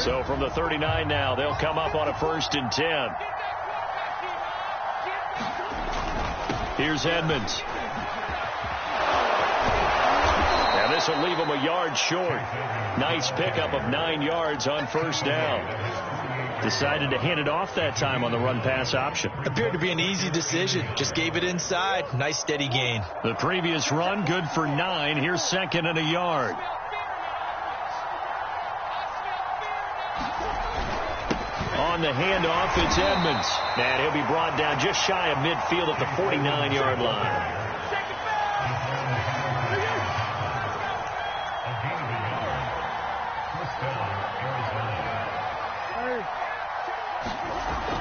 So from the 39 now, they'll come up on a 1st and 10. Here's Edmonds. And this will leave him a yard short. Nice pickup of 9 yards on 1st down. Decided to hand it off that time on the run-pass option. Appeared to be an easy decision. Just gave it inside. Nice steady gain. The previous run, good for 9. Here's 2nd and a yard. On the handoff, it's Edmonds. And he'll be brought down just shy of midfield at the 49-yard line.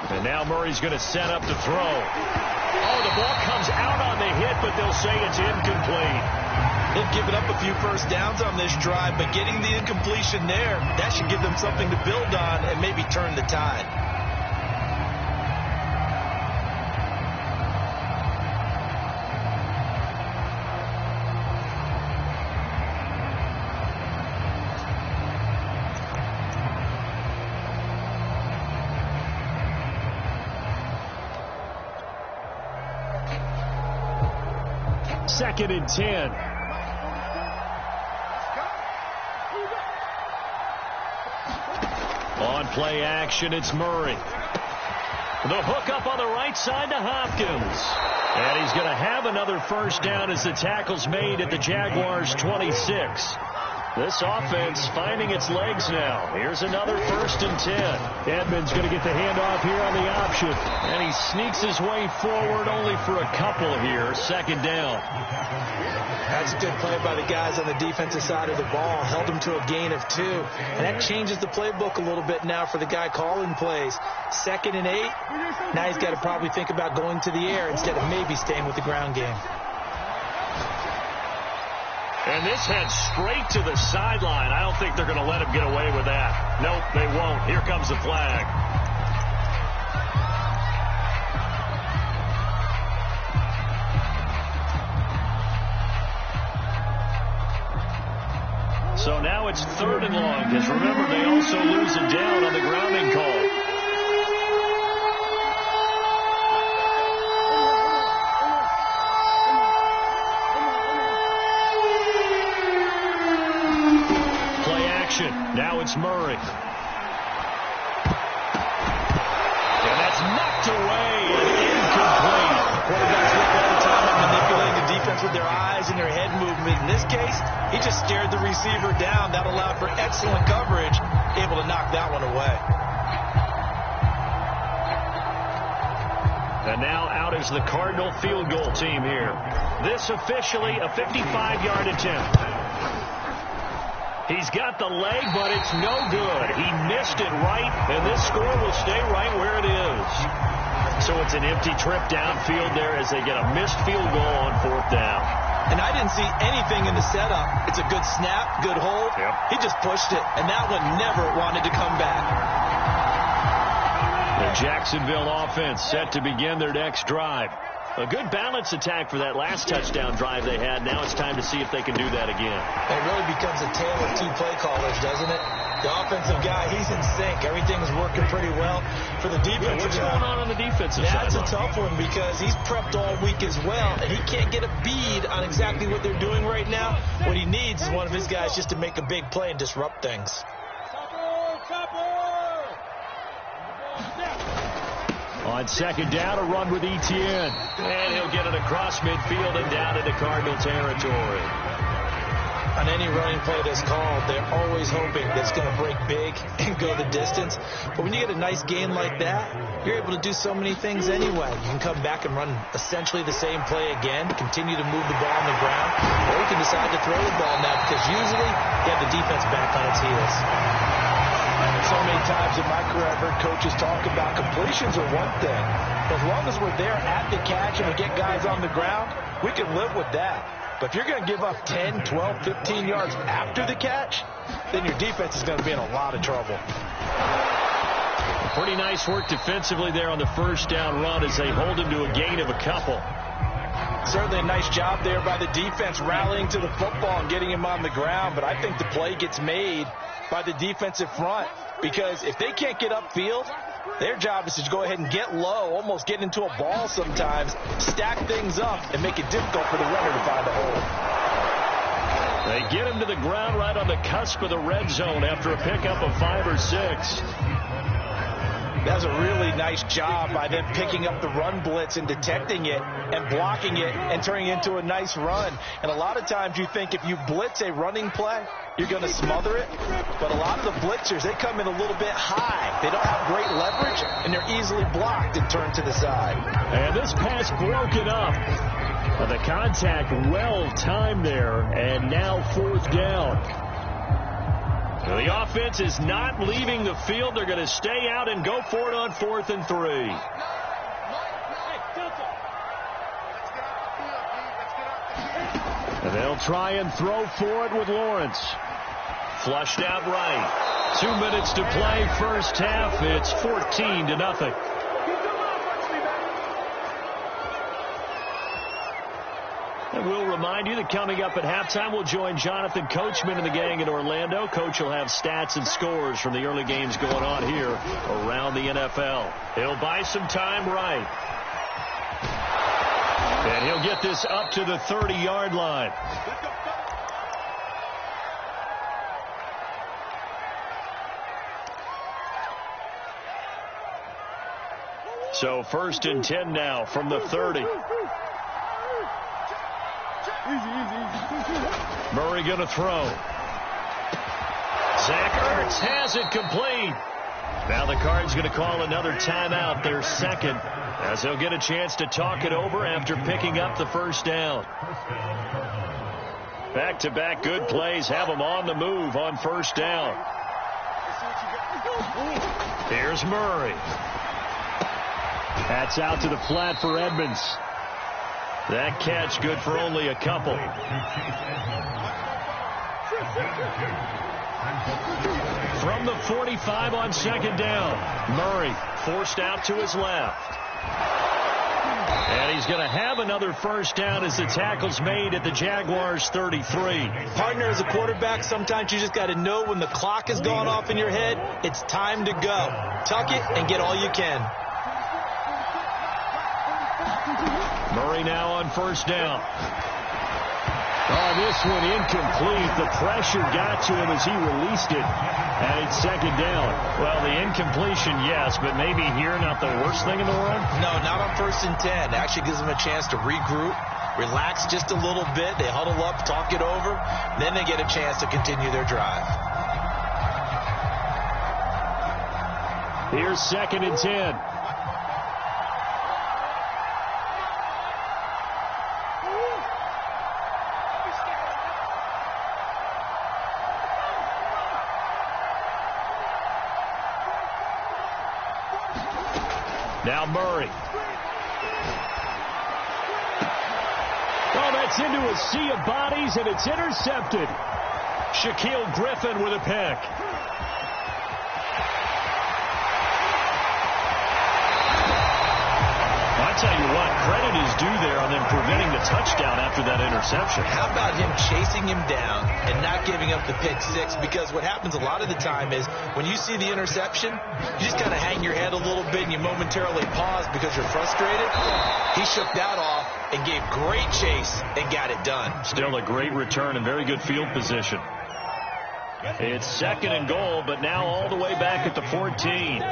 And now Murray's going to set up to throw. Oh, the ball comes out on the hit, but they'll say it's incomplete. They've given up a few first downs on this drive, but getting the incompletion there, that should give them something to build on and maybe turn the tide. Second and 10. On play action, it's Murray. The hook up on the right side to Hopkins. And he's going to have another 1st down as the tackle's made at the Jaguars' 26. This offense finding its legs now. Here's another 1st and 10. Edmonds going to get the handoff here on the option. And he sneaks his way forward only for a couple here. 2nd down. That's a good play by the guys on the defensive side of the ball. Held him to a gain of 2. And that changes the playbook a little bit now for the guy calling plays. 2nd and 8. Now he's got to probably think about going to the air instead of maybe staying with the ground game. And this heads straight to the sideline. I don't think they're going to let him get away with that. Nope, they won't. Here comes the flag. So now it's 3rd and long, because remember, they also lose it down on the grounding call. Now it's Murray. And that's knocked away and incomplete. Quarterbacks work all the time on manipulating the defense with their eyes and their head movement. In this case, he just stared the receiver down. That allowed for excellent coverage, able to knock that one away. And now out is the Cardinal field goal team here. This officially a 55-yard attempt. He's got the leg, but it's no good. He missed it right, and this score will stay right where it is. So it's an empty trip downfield there as they get a missed field goal on 4th down. And I didn't see anything in the setup. It's a good snap, good hold. Yep. He just pushed it, and that one never wanted to come back. The Jacksonville offense set to begin their next drive. A good balance attack for that last touchdown drive they had. Now it's time to see if they can do that again. It really becomes a tale of 2 play callers, doesn't it? The offensive guy, he's in sync. Everything's working pretty well for the defense. What's going on the defensive side? That's a tough one because he's prepped all week as well, and he can't get a bead on exactly what they're doing right now. What he needs is one of his guys just to make a big play and disrupt things. On 2nd down, a run with Etienne. And he'll get it across midfield and down into Cardinal territory. On any running play that's called, they're always hoping that it's going to break big and go the distance. But when you get a nice gain like that, you're able to do so many things anyway. You can come back and run essentially the same play again, continue to move the ball on the ground, or you can decide to throw the ball now because usually you have the defense back on its heels. So many times in my career I've heard coaches talk about completions are one thing. But as long as we're there at the catch and we get guys on the ground, we can live with that. But if you're going to give up 10, 12, 15 yards after the catch, then your defense is going to be in a lot of trouble. Pretty nice work defensively there on the 1st down run as they hold him to a gain of a couple. Certainly a nice job there by the defense rallying to the football and getting him on the ground, but I think the play gets made by the defensive front because if they can't get upfield, their job is to go ahead and get low, almost get into a ball sometimes, stack things up, and make it difficult for the runner to find a hole. They get him to the ground right on the cusp of the red zone after a pickup of 5 or 6. That was a really nice job by them picking up the run blitz and detecting it and blocking it and turning it into a nice run. And a lot of times you think if you blitz a running play, you're going to smother it. But a lot of the blitzers, they come in a little bit high. They don't have great leverage, and they're easily blocked and turned to the side. And this pass broken up. The contact well timed there, and now 4th down. The offense is not leaving the field. They're going to stay out and go for it on 4th and 3. And they'll try and throw for it with Lawrence. Flushed out right. 2 minutes to play first half. It's 14-0. And we'll remind you that coming up at halftime, we'll join Jonathan Coachman and the gang in Orlando. Coach will have stats and scores from the early games going on here around the NFL. He'll buy some time right. And he'll get this up to the 30-yard line. So 1st and 10 now from the 30. Murray going to throw. Zach Ertz has it complete. Now the Cards going to call another timeout, their second, as they'll get a chance to talk it over after picking up the first down. Back-to-back good plays have them on the move on first down. Here's Murray. That's out to the flat for Edmonds. That catch good for only a couple. From the 45 on second down, Murray forced out to his left. And he's going to have another first down as the tackle's made at the Jaguars' 33. Partner, as a quarterback, sometimes you just got to know when the clock has gone off in your head, it's time to go. Tuck it and get all you can. Murray now on first down. Oh, this one incomplete. The pressure got to him as he released it. And it's second down. Well, the incompletion, yes, but maybe here not the worst thing in the world? No, not on 1st and 10. It actually gives them a chance to regroup, relax just a little bit. They huddle up, talk it over. Then they get a chance to continue their drive. Here's 2nd and 10. Now Murray. Oh, that's into a sea of bodies, and it's intercepted. Shaquille Griffin with a pick. I tell you what, credit is due there on them preventing the touchdown after that interception. How about him chasing him down and not giving up the pick six? Because what happens a lot of the time is when you see the interception, you just kind of hang your head a little bit and you momentarily pause because you're frustrated. He shook that off and gave great chase and got it done. Still a great return and very good field position. It's 2nd and goal, but now all the way back at the 14.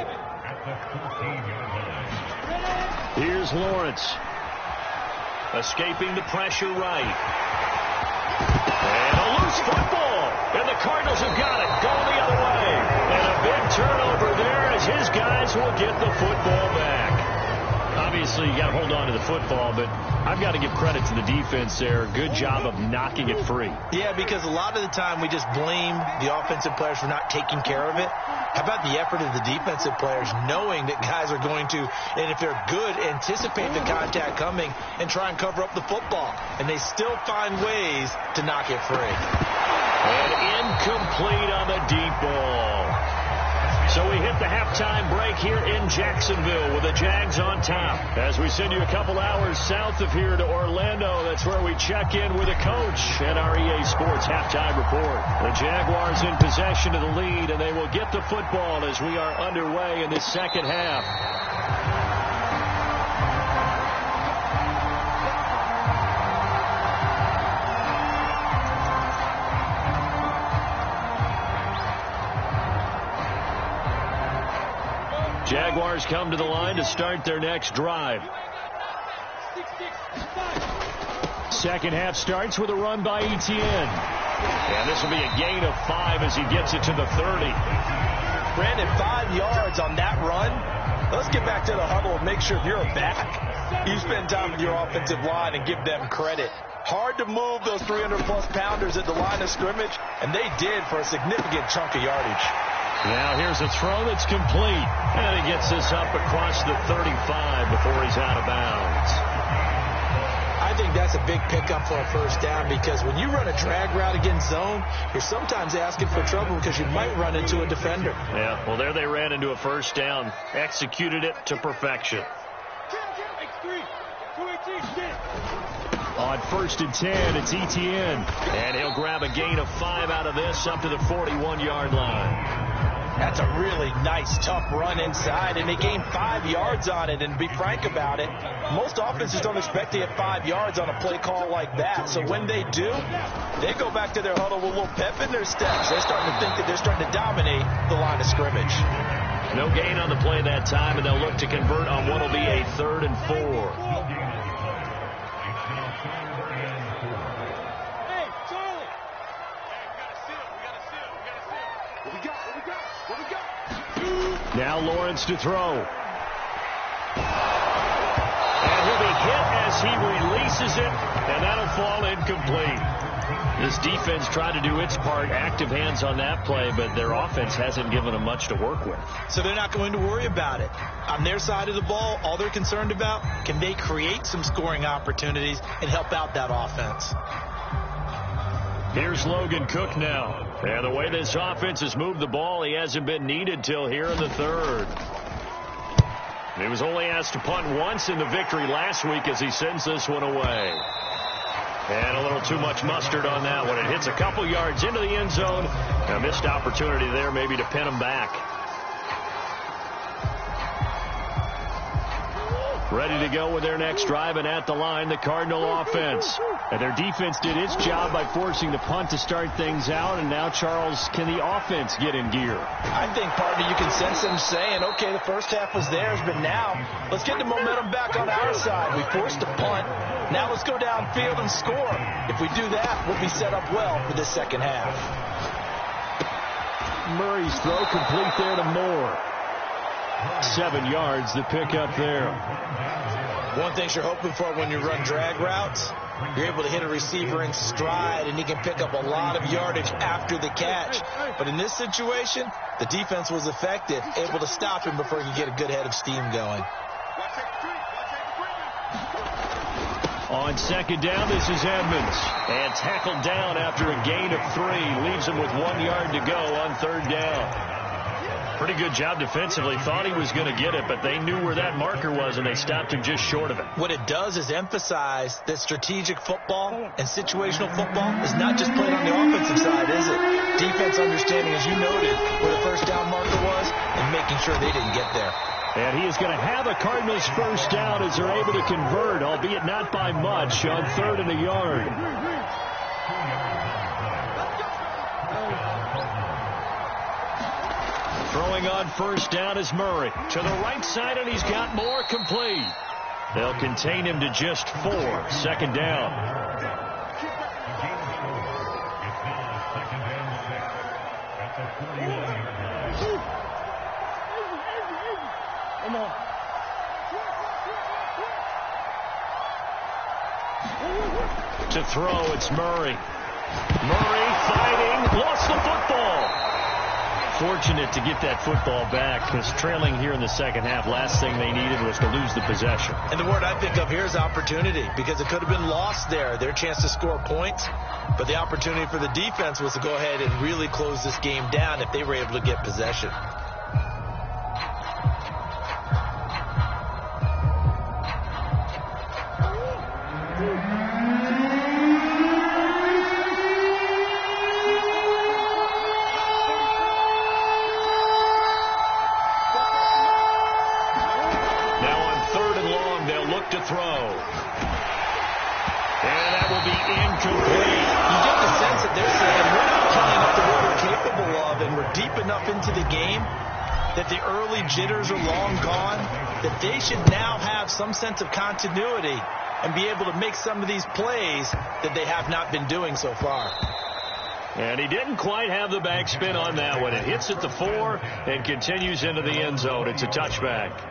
Here's Lawrence. Escaping the pressure right. And a loose football. And the Cardinals have got it. Going the other way. And a big turnover there as his guys will get the football back. Obviously, you got to hold on to the football, but I've got to give credit to the defense there. Good job of knocking it free. Yeah, because a lot of the time we just blame the offensive players for not taking care of it. How about the effort of the defensive players knowing that guys are going to, and if they're good, anticipate the contact coming and try and cover up the football. And they still find ways to knock it free. And incomplete on the deep ball. So we hit the halftime break here in Jacksonville with the Jags on top. As we send you a couple hours south of here to Orlando, that's where we check in with a coach and our EA Sports halftime report. The Jaguars in possession of the lead, and they will get the football as we are underway in the second half. Jaguars come to the line to start their next drive. Second half starts with a run by Etienne. And this will be a gain of 5 as he gets it to the 30. Brandon, 5 yards on that run. Let's get back to the huddle and make sure if you're a back, you spend time with your offensive line and give them credit. Hard to move those 300-plus pounders at the line of scrimmage, and they did for a significant chunk of yardage. Now here's a throw that's complete. And he gets this up across the 35 before he's out of bounds. I think that's a big pickup for a first down because when you run a drag route against zone, you're sometimes asking for trouble because you might run into a defender. Yeah, well, there they ran into a first down. Executed it to perfection. On 1st and 10, it's Etienne. And he'll grab a gain of 5 out of this up to the 41-yard line. That's a really nice, tough run inside, and they gained 5 yards on it. And to be frank about it, most offenses don't expect to get 5 yards on a play call like that. So when they do, they go back to their huddle with a little pep in their steps. They're starting to think that they're starting to dominate the line of scrimmage. No gain on the play that time, and they'll look to convert on what will be a 3rd and 4. Now Lawrence to throw. And he'll be hit as he releases it, and that'll fall incomplete. This defense tried to do its part, active hands on that play, but their offense hasn't given them much to work with. So they're not going to worry about it. On their side of the ball, all they're concerned about, can they create some scoring opportunities and help out that offense? Here's Logan Cook now. And the way this offense has moved the ball, he hasn't been needed till here in the 3rd. He was only asked to punt once in the victory last week as he sends this one away. And a little too much mustard on that one. It hits a couple yards into the end zone. A missed opportunity there maybe to pin him back. Ready to go with their next drive, and at the line, the Cardinal offense. And their defense did its job by forcing the punt to start things out, and now, Charles, can the offense get in gear? I think, partner, you can sense them saying, okay, the first half was theirs, but now let's get the momentum back on our side. We forced the punt. Now let's go downfield and score. If we do that, we'll be set up well for this second half. Murray's throw complete there to Moore. 7 yards, the pickup there. One thing you're hoping for when you run drag routes, you're able to hit a receiver in stride, and he can pick up a lot of yardage after the catch. But in this situation, the defense was effective, able to stop him before he could get a good head of steam going. On 2nd down, this is Edmonds. And tackled down after a gain of 3. Leaves him with 1 yard to go on 3rd down. Pretty good job defensively. Thought he was going to get it, but they knew where that marker was, and they stopped him just short of it. What it does is emphasize that strategic football and situational football is not just played on the offensive side, is it? Defense understanding, as you noted, where the first down marker was and making sure they didn't get there. And he is going to have a Cardinals first down as they're able to convert, albeit not by much, on 3rd and a yard. Throwing on first down is Murray. To the right side, and he's got more complete. They'll contain him to just 4. 2nd down. To throw, it's Murray. Murray fighting, lost the football. Fortunate to get that football back, because trailing here in the second half, last thing they needed was to lose the possession. And the word I think of here is opportunity, because it could have been lost there, their chance to score points. But the opportunity for the defense was to go ahead and really close this game down if they were able to get possession. complete. You get the sense that they're saying we're not playing up to what we're capable of, and we're deep enough into the game that the early jitters are long gone, that they should now have some sense of continuity and be able to make some of these plays that they have not been doing so far. And he didn't quite have the backspin on that one. It hits at the 4 and continues into the end zone. It's a touchback.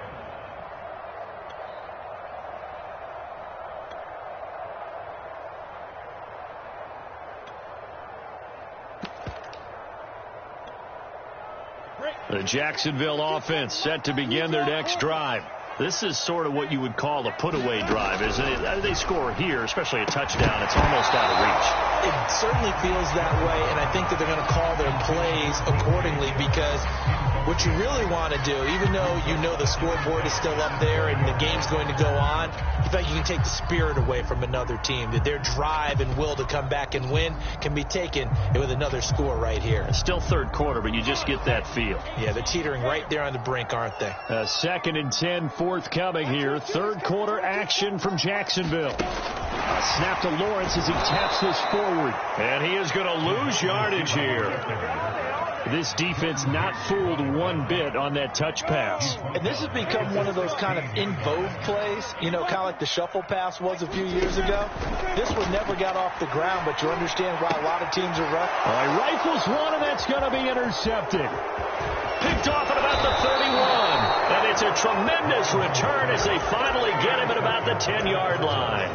The Jacksonville offense set to begin their next drive. This is sort of what you would call a put-away drive, isn't it? They score here, especially a touchdown. It's almost out of reach. It certainly feels that way, and I think that they're going to call their plays accordingly, because what you really want to do, even though you know the scoreboard is still up there and the game's going to go on, in fact, you can take the spirit away from another team, that their drive and will to come back and win can be taken with another score right here. It's still third quarter, but you just get that feel. Yeah, they're teetering right there on the brink, aren't they? 2nd and 10 forthcoming here. Third quarter action from Jacksonville. A snap to Lawrence as he taps this forward. And he is going to lose yardage here. This defense not fooled one bit on that touch pass. And this has become one of those kind of in vogue plays, you know, kind of like the shuffle pass was a few years ago. This one never got off the ground, but you understand why a lot of teams are rough. All right, rifles one, and that's going to be intercepted. Picked off at about the 31. And it's a tremendous return as they finally get him at about the 10-yard line.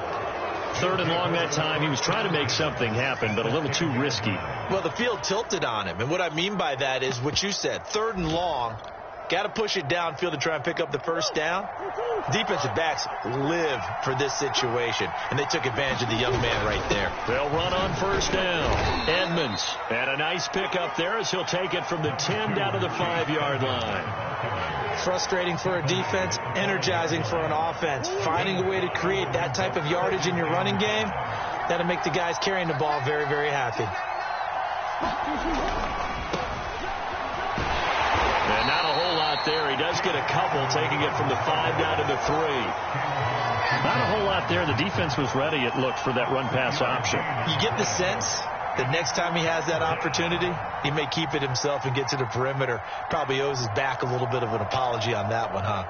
3rd and long that time. He was trying to make something happen, but a little too risky. Well, the field tilted on him, and what I mean by that is what you said. 3rd and long, got to push it downfield to try and pick up the first down. Defensive backs live for this situation, and they took advantage of the young man right there. They'll run on first down. Edmonds, and a nice pickup there as he'll take it from the 10 down to the 5-yard line. Frustrating for a defense, energizing for an offense. Finding a way to create that type of yardage in your running game, that'll make the guys carrying the ball very, very happy. And not a whole lot there. He does get a couple, taking it from the 5 down to the 3. Not a whole lot there. The defense was ready, it looked, for that run-pass option. You get the sense that next time he has that opportunity, he may keep it himself and get to the perimeter. Probably owes his back a little bit of an apology on that one, huh?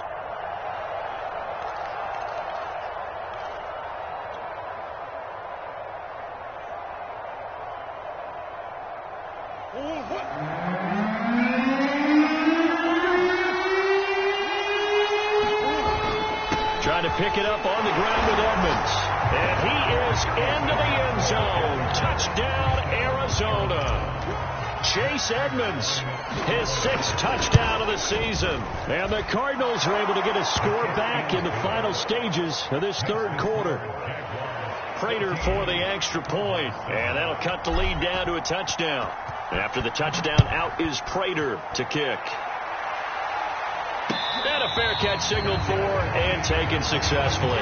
Trying to pick it up on the ground with Edmonds. And he is into the end zone. Touchdown, Arizona. Chase Edmonds, his 6th touchdown of the season. And the Cardinals are able to get a score back in the final stages of this 3rd quarter. Prater for the extra point. And that'll cut the lead down to a touchdown. After the touchdown, out is Prater to kick. And a fair catch signaled for and taken successfully.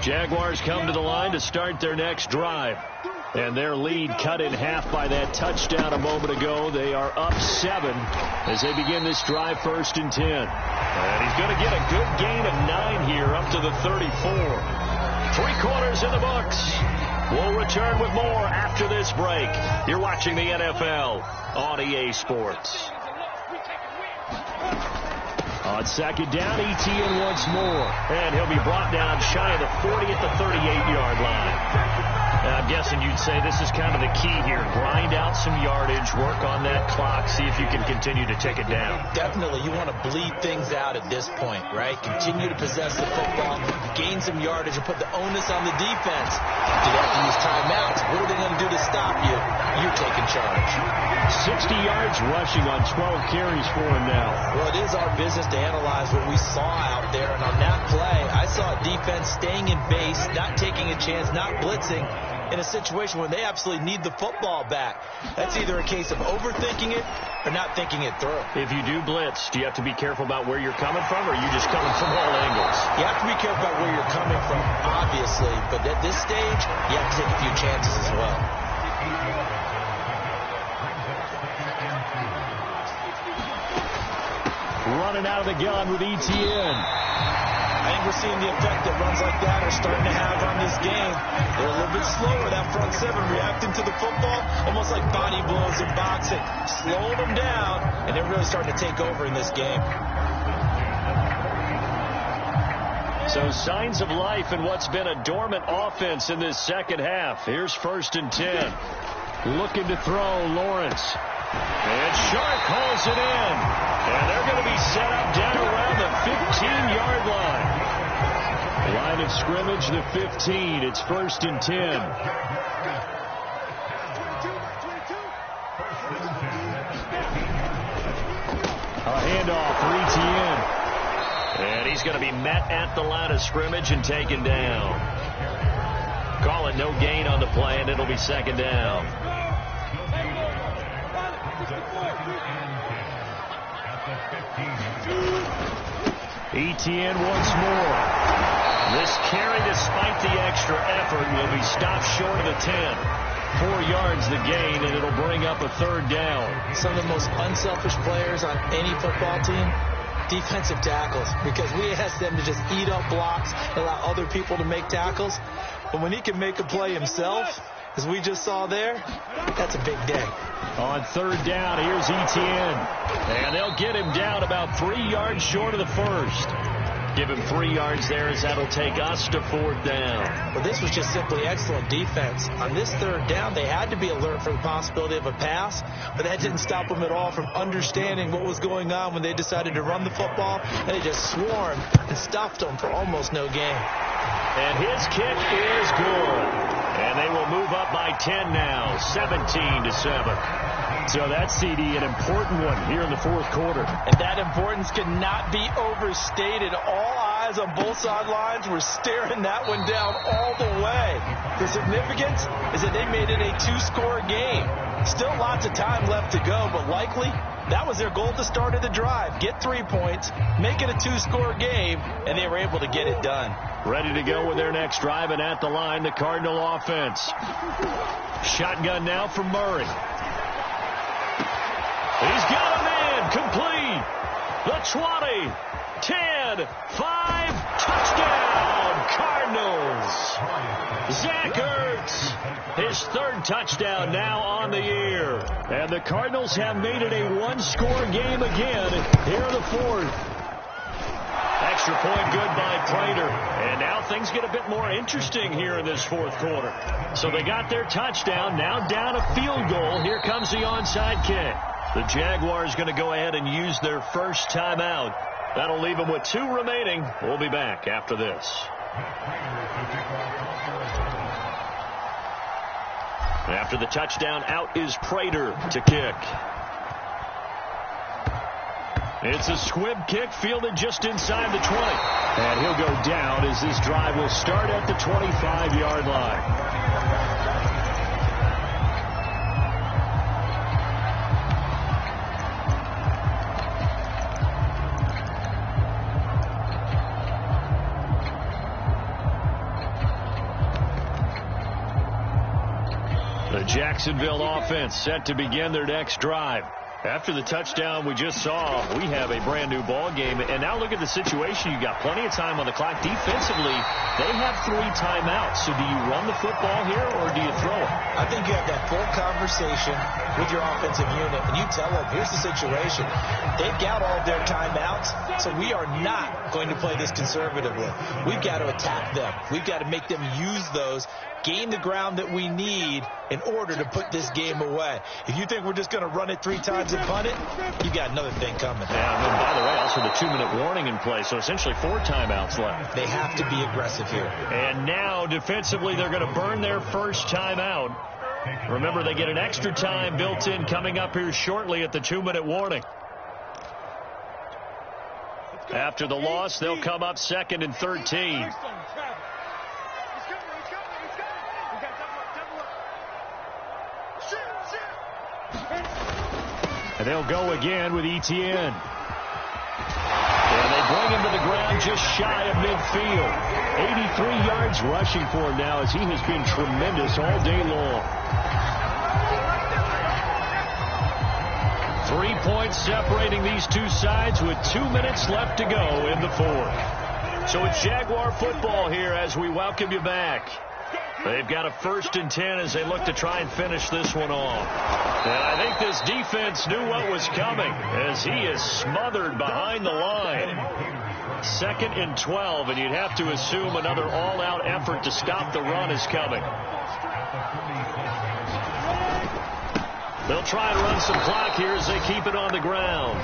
Jaguars come to the line to start their next drive. And their lead cut in half by that touchdown a moment ago. They are up 7 as they begin this drive 1st and 10. And he's going to get a good gain of 9 here up to the 34. 3 quarters in the books. We'll return with more after this break. You're watching the NFL on EA Sports. On 2nd down, Etienne once more. And he'll be brought down shy of the 40 at the 38-yard line. I'm guessing you'd say this is kind of the key here. Grind out some yardage, work on that clock, see if you can continue to take it down. Definitely. You want to bleed things out at this point, right? Continue to possess the football, gain some yardage, and put the onus on the defense. Do they have to use timeouts? What are they going to do to stop you? You're taking charge. 60 yards rushing on 12 carries for him now. Well, it is our business to analyze what we saw out there. And on that play, I saw a defense staying in base, not taking a chance, not blitzing, in a situation where they absolutely need the football back. That's either a case of overthinking it or not thinking it through. If you do blitz, do you have to be careful about where you're coming from, or are you just coming from all angles? You have to be careful about where you're coming from, obviously, but at this stage, you have to take a few chances as well. Running out of the gun with ETN. I think we're seeing the effect that runs like that are starting to have on this game. They're a little bit slower, that front seven, reacting to the football, almost like body blows in boxing. Slowing them down, and they're really starting to take over in this game. So signs of life in what's been a dormant offense in this second half. Here's 1st and 10. Looking to throw, Lawrence. And Sharp hauls it in. And they're going to be set up down around the 15-yard line. Line of scrimmage, the 15. It's 1st and 10. A handoff for ETN. And he's going to be met at the line of scrimmage and taken down. Call it no gain on the play, and it'll be 2nd down. ETN once more. This carry, despite the extra effort, will be stopped short of the 10. 4 yards the gain, and it'll bring up a 3rd down. Some of the most unselfish players on any football team, defensive tackles, because we ask them to just eat up blocks, allow other people to make tackles. But when he can make a play himself, as we just saw there, that's a big day. On 3rd down, here's ETN. And they'll get him down about 3 yards short of the 1st. Give him 3 yards there as that'll take us to 4th down. Well, this was just simply excellent defense. On this 3rd down, they had to be alert for the possibility of a pass, but that didn't stop them at all from understanding what was going on when they decided to run the football, and they just swarmed and stuffed them for almost no gain. And his kick is good. And they will move up by 10 now, 17-7. So that's, CD, an important one here in the 4th quarter. And that importance cannot be overstated. All eyes on both sidelines were staring that one down all the way. The significance is that they made it a 2-score game. Still lots of time left to go, but likely that was their goal to start of the drive. Get 3 points, make it a 2-score game, and they were able to get it done. Ready to go with their next drive, and at the line, the Cardinal offense. Shotgun now for Murray. He's got a man complete. The 20, 10, 5, touchdown, Cardinals. Zach Ertz, his 3rd touchdown now on the year. And the Cardinals have made it a 1-score game again here in the 4th. Extra point good by Prater. And now things get a bit more interesting here in this 4th quarter. So they got their touchdown, now down a field goal. Here comes the onside kick. The Jaguars going to go ahead and use their first timeout. That'll leave them with 2 remaining. We'll be back after this. After the touchdown, out is Prater to kick. It's a squib kick fielded just inside the 20. And he'll go down as this drive will start at the 25-yard line. The Jacksonville offense set to begin their next drive. After the touchdown we just saw, we have a brand-new ball game. And now look at the situation. You got plenty of time on the clock. Defensively, they have 3 timeouts. So do you run the football here or do you throw it? I think you have that full conversation with your offensive unit, and you tell them, here's the situation. They've got all of their timeouts, so we are not going to play this conservatively. We've got to attack them. We've got to make them use those, gain the ground that we need in order to put this game away. If you think we're just going to run it 3 times and punt it, you got another thing coming. Yeah, and then, by the way, also the 2-minute warning in play, so essentially 4 timeouts left. They have to be aggressive here. And now, defensively, they're going to burn their first timeout. Remember, they get an extra time built in coming up here shortly at the 2-minute warning. After the loss, they'll come up 2nd and 13. And they'll go again with Etienne. And they bring him to the ground just shy of midfield. 83 yards rushing for him now, as he has been tremendous all day long. 3 points separating these two sides with 2 minutes left to go in the fourth. So it's Jaguar football here as we welcome you back. They've got a 1st and 10 as they look to try and finish this one off. And I think this defense knew what was coming, as he is smothered behind the line. 2nd and 12, and you'd have to assume another all-out effort to stop the run is coming. They'll try to run some clock here as they keep it on the ground.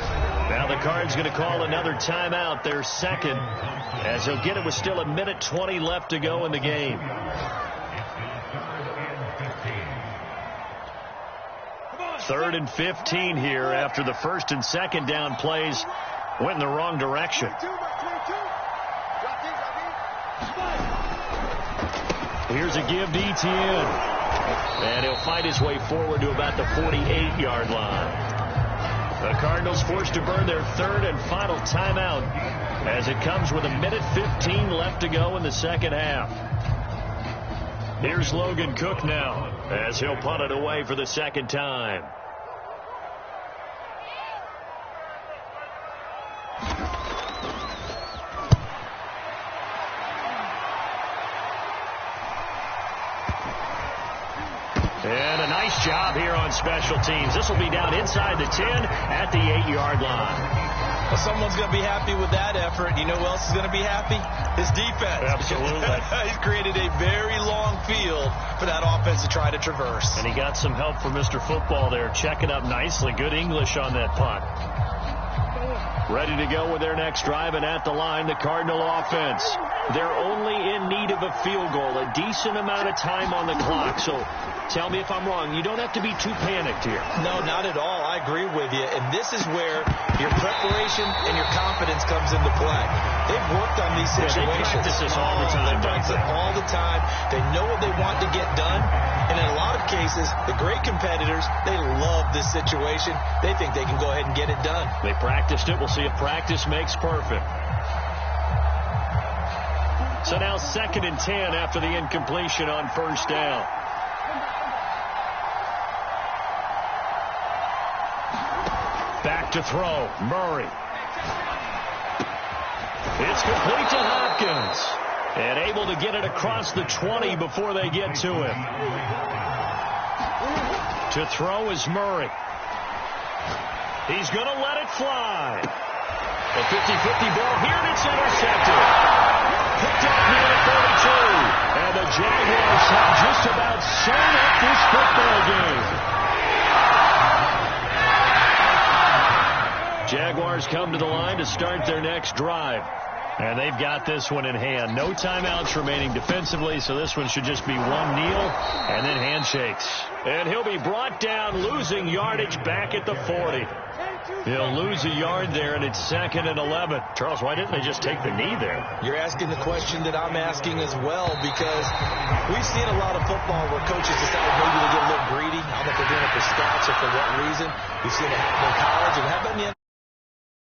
Now the Cards going to call another timeout, their 2nd, as he'll get it with still 1:20 left to go in the game. 3rd and 15 here after the 1st and 2nd down plays went in the wrong direction. Here's a give to Etienne. And he'll fight his way forward to about the 48-yard line. The Cardinals forced to burn their 3rd and final timeout as it comes with 1:15 left to go in the second half. Here's Logan Cook now as he'll punt it away for the 2nd time. And a nice job here on special teams. This will be down inside the 10 at the 8-yard line. Well, someone's going to be happy with that effort. You know who else is going to be happy? His defense. Absolutely. He's created a very long field for that offense to try to traverse. And he got some help from Mr. Football there, checking up nicely. Good English on that punt. Ready to go with their next drive, and at the line, the Cardinal offense. They're only in need of a field goal, a decent amount of time on the clock. So tell me if I'm wrong. You don't have to be too panicked here. No, not at all. I agree with you. And this is where your preparation and your confidence comes into play. They've worked on these situations. They practice this all the time. They practice it all the time. They know what they want to get done. And in a lot of cases, the great competitors, they love this situation. They think they can go ahead and get it done. They practiced it. We'll see if practice makes perfect. So now 2nd and 10 after the incompletion on 1st down. Back to throw. Murray. It's complete to Hopkins. And able to get it across the 20 before they get to him. To throw is Murray. He's going to let it fly. A 50-50 ball here, and it's intercepted. Picked up near the 32. And the Jaguars have just about sewn up this football game. Jaguars come to the line to start their next drive. And they've got this one in hand. No timeouts remaining defensively, so this one should just be one kneel and then handshakes. And he'll be brought down, losing yardage back at the 40. He'll lose a yard there, and it's 2nd and 11. Charles, why didn't they just take the knee there? You're asking the question that I'm asking as well, because we've seen a lot of football where coaches decide maybe to get a little greedy. I don't know if they're doing it for stats or for what reason. We've seen it happen in college and how about in the